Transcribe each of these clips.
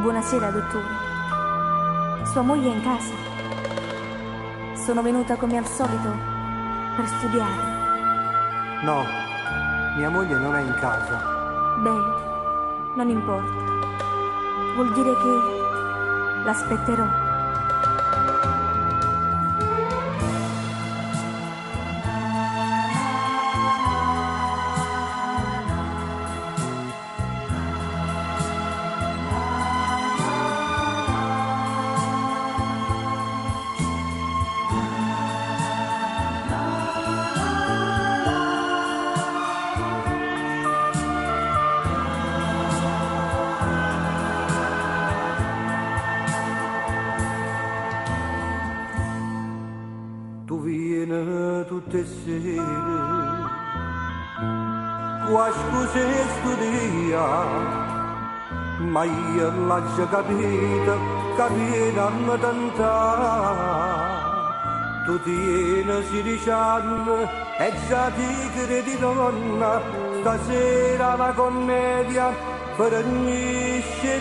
Buonasera, dottore. Sua moglie è in casa? Sono venuta come al solito per studiare. No, mia moglie non è in casa. Beh, non importa. Vuol dire che l'aspetterò. Tu vieni tutte sere, quasi se studia, ma io l'ho capito, capirà tanta. Tu tieni 16 anni e già ti credi donna, stasera la commedia finisce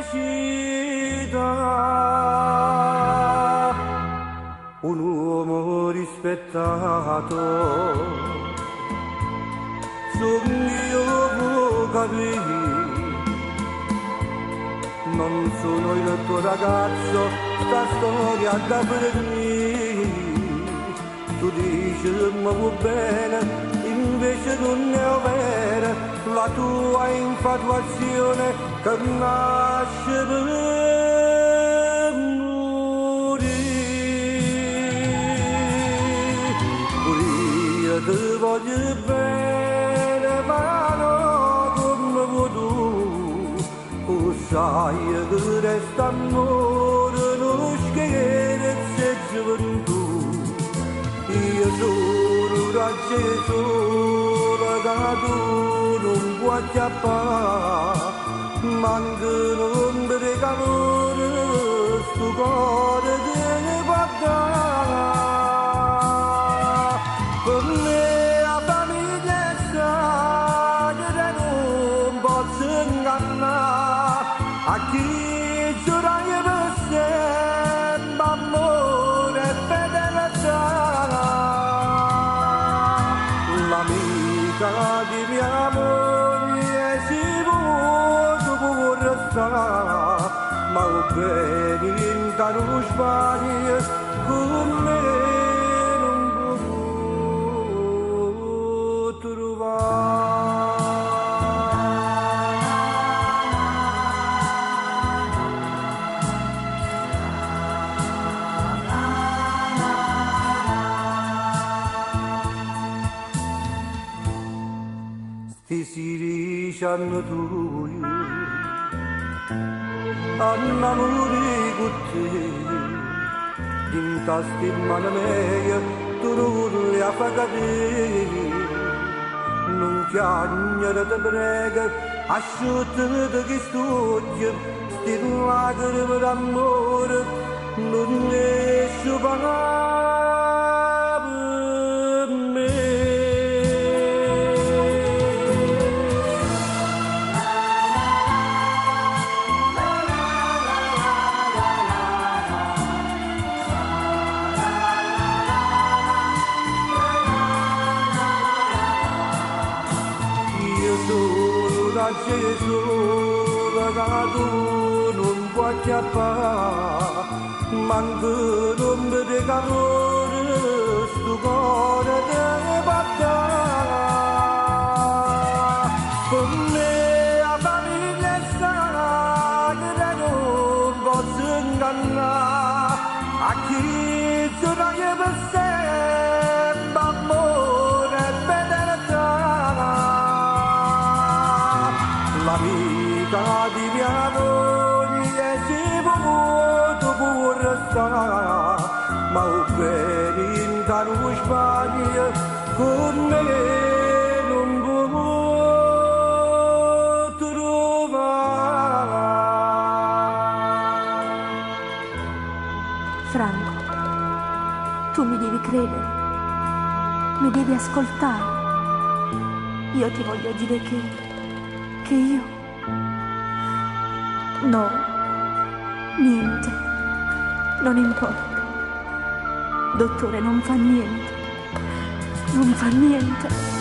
recita. Un uomo rispettato, sogno può capire, non sono il tuo ragazzo, sta storia da finire. Tu dici mi vuoi bene, invece non è vera, la tua infatuazione che nasce per ti voglio bene, ma non come vuoi tu sai che resta amore, non scherzi e gioventù. Io sono razza sola che tu non puoi acchiappare, manca l'ombra di calore, sto cuore te ne può dare. Per me la famiglia sa che non posso ingannare, a chi giura io per sempre amore e fedeltà. L'amica di mia moglie si può restare, ma va bene in caro sbaglio con me. Sti si dicano tu, annamori con te, d'intasti in mano mia, tu non li ha pagati. Non chiagnere te prega, asciuttene che studia, sti lacrime d'amore, non riesco a pagare per me. Gesù, che tu non puoi acchiappare, manca l'ombra di calore, sto cuore te ne può dare. Per me la famiglia sa che non posso ingannare, a chi giura io per sempre amore e fedeltà. L'amica di mia moglie si può restare, ma va bene in caro sbaglio con me non può trovare. Franco, tu mi devi credere, mi devi ascoltare. Io ti voglio dire che io No, niente, non importa. Dottore, non fa niente, non fa niente.